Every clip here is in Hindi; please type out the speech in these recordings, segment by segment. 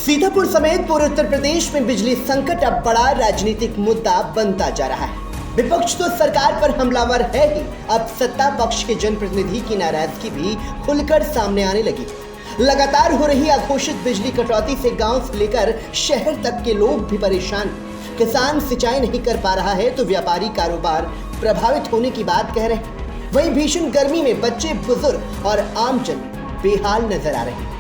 सीतापुर समेत पूरे उत्तर प्रदेश में बिजली संकट अब बड़ा राजनीतिक मुद्दा बनता जा रहा है। विपक्ष तो सरकार पर हमलावर है ही, अब सत्ता पक्ष के जनप्रतिनिधि की नाराजगी भी खुलकर सामने आने लगी। लगातार हो रही अघोषित बिजली कटौती से गांव से लेकर शहर तक के लोग भी परेशान। किसान सिंचाई नहीं कर पा रहा है तो व्यापारी कारोबार प्रभावित होने की बात कह रहे हैं। वहीं भीषण गर्मी में बच्चे, बुजुर्ग और आमजन बेहाल नजर आ रहे हैं।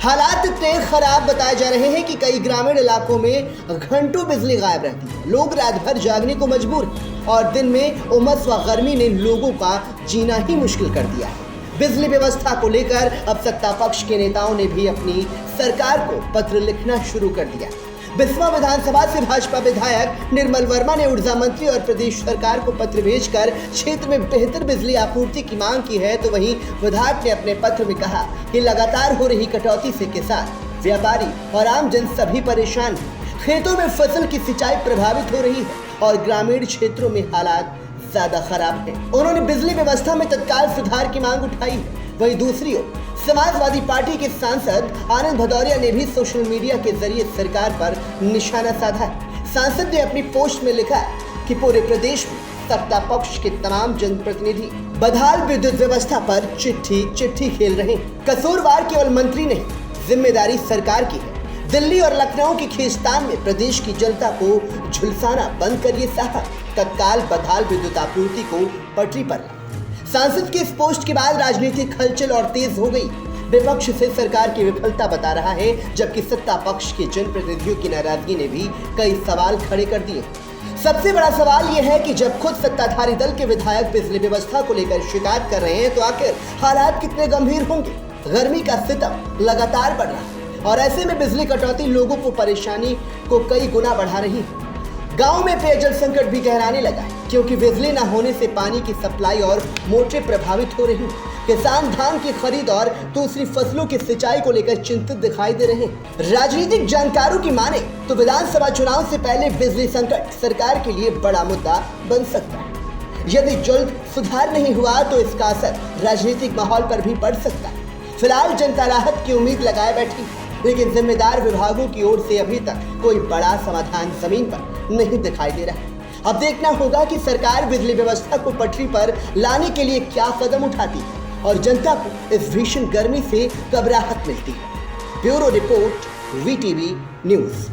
हालात इतने खराब बताए जा रहे हैं कि कई ग्रामीण इलाकों में घंटों बिजली गायब रहती है। लोग रात भर जागने को मजबूर हैं और दिन में उमस व गर्मी ने लोगों का जीना ही मुश्किल कर दिया है। बिजली व्यवस्था को लेकर अब सत्ता पक्ष के नेताओं ने भी अपनी सरकार को पत्र लिखना शुरू कर दिया। बिस्वा विधानसभा से भाजपा विधायक निर्मल वर्मा ने ऊर्जा मंत्री और प्रदेश सरकार को पत्र भेजकर क्षेत्र में बेहतर बिजली आपूर्ति की मांग की है। तो वहीं विधायक ने अपने पत्र में कहा कि लगातार हो रही कटौती से किसान, व्यापारी और आमजन सभी परेशान हैं। खेतों में फसल की सिंचाई प्रभावित हो रही है और ग्रामीण क्षेत्रों में हालात ज्यादा खराब है। उन्होंने बिजली व्यवस्था में तत्काल सुधार की मांग उठाई है। वहीं दूसरी ओर समाजवादी पार्टी के सांसद आनंद भदौरिया ने भी सोशल मीडिया के जरिए सरकार पर निशाना साधा है। सांसद ने अपनी पोस्ट में लिखा है कि पूरे प्रदेश में सत्ता पक्ष के तमाम जनप्रतिनिधि बदहाल विद्युत व्यवस्था पर चिट्ठी खेल रहे हैं। कसूरवार केवल मंत्री नहीं, जिम्मेदारी सरकार की है। दिल्ली और लखनऊ की खींचतान में प्रदेश की जनता को झुलसाना बंद करिए साहब, तत्काल बदहाल विद्युत आपूर्ति को पटरी पर। सांसद के इस पोस्ट के बाद राजनीतिक हलचल और तेज हो गई। विपक्ष से सरकार की विफलता बता रहा है, जबकि सत्ता पक्ष के जनप्रतिनिधियों की नाराजगी ने भी कई सवाल खड़े कर दिए। सबसे बड़ा सवाल यह है कि जब खुद सत्ताधारी दल के विधायक बिजली व्यवस्था को लेकर शिकायत कर रहे हैं तो आखिर हालात कितने गंभीर होंगे। गर्मी का सितम लगातार बढ़ रहा है और ऐसे में बिजली कटौती लोगों को परेशानी को कई गुना बढ़ा रही है। गांव में पेयजल संकट भी गहराने लगा है, क्योंकि बिजली न होने से पानी की सप्लाई और मोटरें प्रभावित हो रही हैं। किसान धान की खरीद और दूसरी फसलों की सिंचाई को लेकर चिंतित दिखाई दे रहे हैं। राजनीतिक जानकारों की माने तो विधानसभा चुनाव से पहले बिजली संकट सरकार के लिए बड़ा मुद्दा बन सकता है। यदि जल्द सुधार नहीं हुआ तो इसका असर राजनीतिक माहौल पर भी पड़ सकता है। फिलहाल जनता राहत की उम्मीद लगाए बैठी, लेकिन जिम्मेदार विभागों की ओर से अभी तक कोई बड़ा समाधान जमीन पर नहीं दिखाई दे रहा है। अब देखना होगा कि सरकार बिजली व्यवस्था को पटरी पर लाने के लिए क्या कदम उठाती है और जनता को इस भीषण गर्मी से कब राहत मिलती है। Bureau report, VTV news.